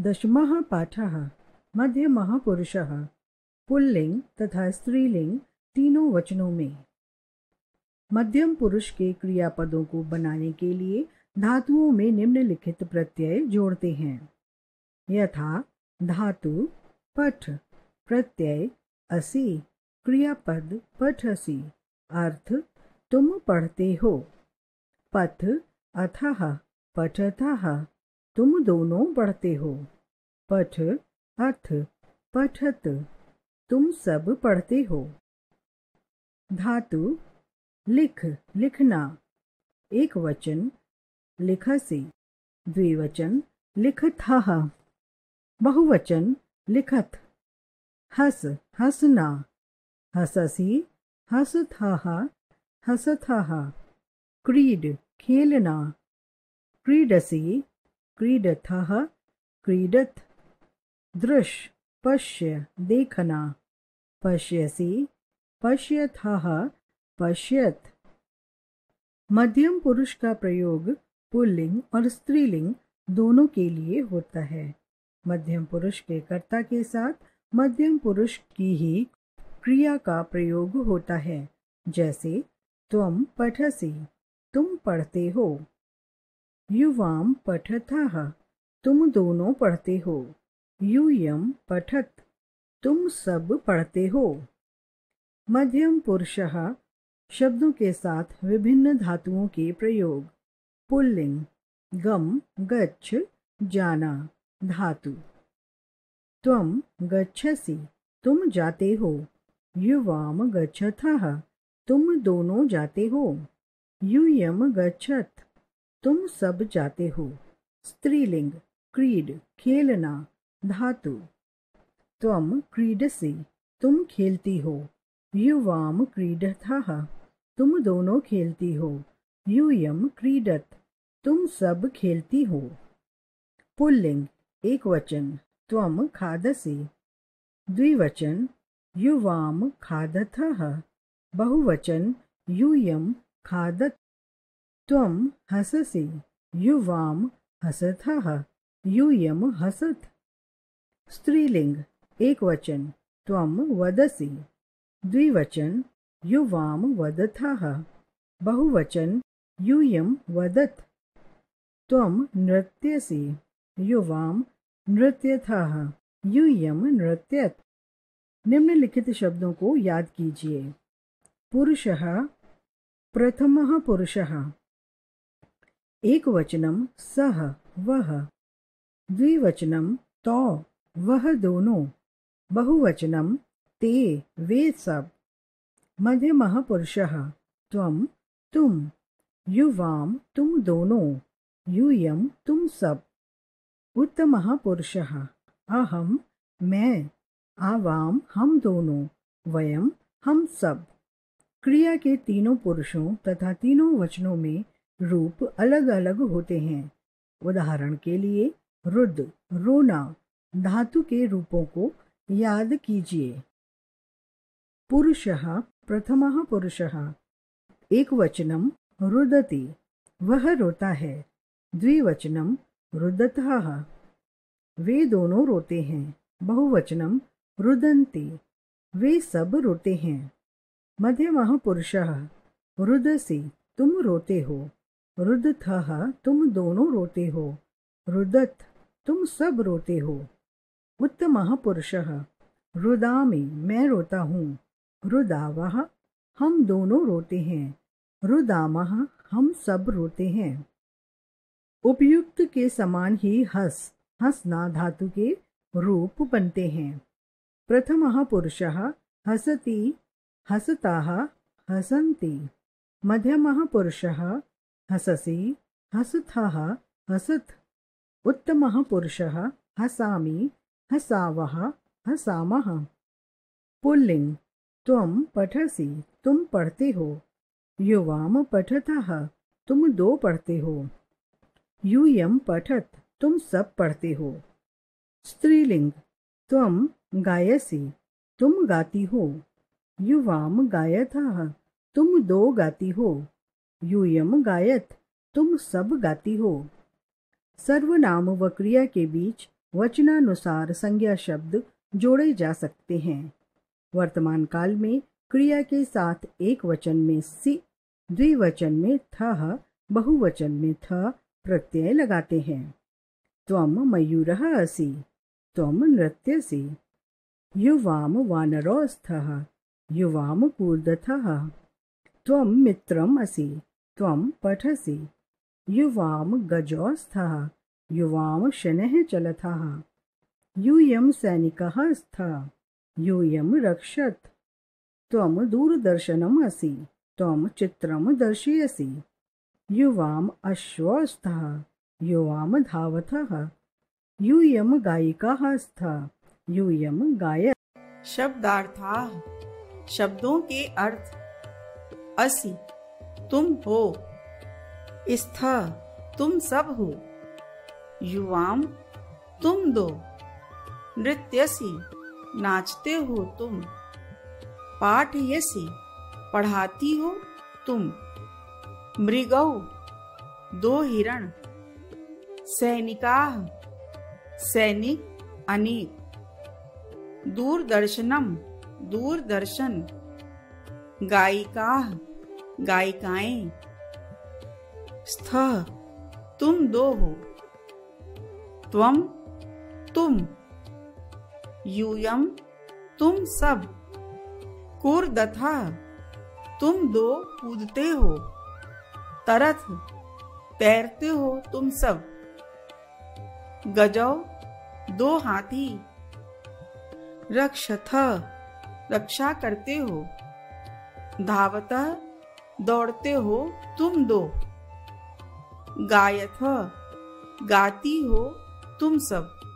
दशमः पाठः। मध्यमः पुरुषः। पुल्लिंग तथा स्त्रीलिंग तीनों वचनों में। मध्यम पुरुष के क्रियापदों को बनाने के लिए धातुओं में निम्नलिखित प्रत्यय जोड़ते हैं। यथा धातु पठ, प्रत्यय असि, क्रियापद पठसि, अर्थ तुम पढ़ते हो। पथ अथः, पठतः, तुम दोनों पढ़ते हो। पठ अथ, पठत, तुम सब पढ़ते हो। धातु लिख, लिखना, एक वचन लिखसि, द्विवचन लिखथः, बहुवचन लिखत। हस, हसना, हससि, हसथः, हसथः। क्रीड, खेलना, क्रीडसि, क्रीडथः, क्रीडथ। दृश, पश्य, देखना, पश्यसि, पश्यथः, पश्यत। मध्यम पुरुष का प्रयोग पुल्लिंग और स्त्रीलिंग दोनों के लिए होता है। मध्यम पुरुष के कर्ता के साथ मध्यम पुरुष की ही क्रिया का प्रयोग होता है, जैसे त्वं पठसि, तुम पढ़ते हो। युवां पठतः, तुम दोनों पढ़ते हो। यूयं पठत, तुम सब पढ़ते हो। मध्यम पुरुषः शब्दों के साथ विभिन्न धातुओं के प्रयोग। पुल्लिंग गम, गच्छ, जाना, धातु। त्वं गच्छसि, तुम जाते हो। युवां गच्छथः, तुम दोनों जाते हो। यूयं गच्छत, तुम सब जाते हो। स्त्रीलिंग क्रीड, खेलना, धातु। त्वं क्रीडसि, तुम खेलती हो। युवां क्रीडथः, तुम दोनों खेलती हो। यूयं क्रीडत, तुम सब खेलती हो। पुल्लिंग एक वचन त्वं खादसि, द्विवचन युवां खादथः, बहुवचन यूयं खादत। त्वं हससि, युवां हसथः, यूयं हसत। स्त्रीलिंग एक वचन त्वं वदसि, द्विवचन युवां वदथः, बहुवचन यूयं वदत। त्वं नृत्यसि, युवां नृत्यथः, यूयं नृत्यत। निम्नलिखित शब्दों को याद कीजिए। पुरुषः प्रथमः पुरुषः। एकवचनम सः, वह। द्विवचनम तौ, वह दोनों। बहुवचनम ते, वे सब। मध्यमः पुरुषः त्वं, तुम। युवां, तुम दोनों। यूयं, तुम सब। उत्तमः पुरुषः अहं, मैं। आवां, हम दोनों। वयं, हम सब। क्रिया के तीनों पुरुषों तथा तीनों वचनों में रूप अलग अलग होते हैं। उदाहरण के लिए रुद्र, रोना, धातु के रूपों को याद कीजिए। पुरुषः प्रथमः पुरुषः। एकवचनम रुदति, वह रोता है। द्विवचनम रुदतः, वे दोनों रोते हैं। बहुवचनम रुदन्ति, वे सब रोते हैं। मध्यमः पुरुषः रुदसि, तुम रोते हो। रुदथः, तुम दोनों रोते हो। रुदत, तुम सब रोते हो। उत्तमः पुरुषः रुदामि, मैं रोता हूँ। रुदावः, हम दोनों रोते हैं। रुदामः, हम सब रोते हैं। उपयुक्त के समान ही हस, हंसना धातु के रूप बनते हैं। प्रथमः पुरुषः हसति, हसताः, हसन्ति। मध्यमः पुरुषः हससि, हसथः, हसत। उत्तमः पुरुषः हसामि, हसावः, हसामः। पुल्लिंग त्वं पठसि, तुम पढ़ते हो। युवां पठतः, तुम दो पढ़ते हो। यूयं पठत, तुम सब पढ़ते हो। स्त्रीलिंग त्वं गायसि, तुम गाती हो। युवां गायथः, तुम दो गाती हो। यूयं गायत, तुम सब गाती हो। सर्वनाम व क्रिया के बीच वचनानुसार संज्ञा शब्द जोड़े जा सकते हैं। वर्तमान काल में क्रिया के साथ एक वचन में सि, द्विवचन में थः, बहुवचन में थ प्रत्यय लगाते हैं। त्वं मयूरः असि, त्वं नृत्यसि। युवां वानरो स्थः, युवां कूर्दथः। त्वं मित्रम् असि, त्वं पठसि। युवां गजो स्थः, युवां शनैः चलथः। यूयं सैनिकः स्थः, यूयं रक्षत्। त्वं दूरदर्शनम् असि, त्वं चित्रं दर्शयसि। युवाम् अश्वो स्थः, युवां धावथः। यूयं गायिकाः स्थः, यूयं गायत्। शब्दार्थाः, शब्दों के अर्थ। असि तुम हो, स्थ तुम सब हो। युवाम तुम दो। नृत्यसि नाचते हो तुम। पाठयसि पढ़ाती हो तुम। मृगौ दो हिरण। सैनिकाः सैनिक अनेक। दूरदर्शनम दूरदर्शन। गायिकाः गायिकाएं। स्थ तुम दो हो। त्वम तुम। यूयम तुम सब। कूर्दथा तुम दो कूदते हो। तरथ तैरते हो तुम सब। गजौ दो हाथी। रक्षथ रक्षा करते हो। धावतः दौड़ते हो तुम दो। गायथ गाती हो तुम सब।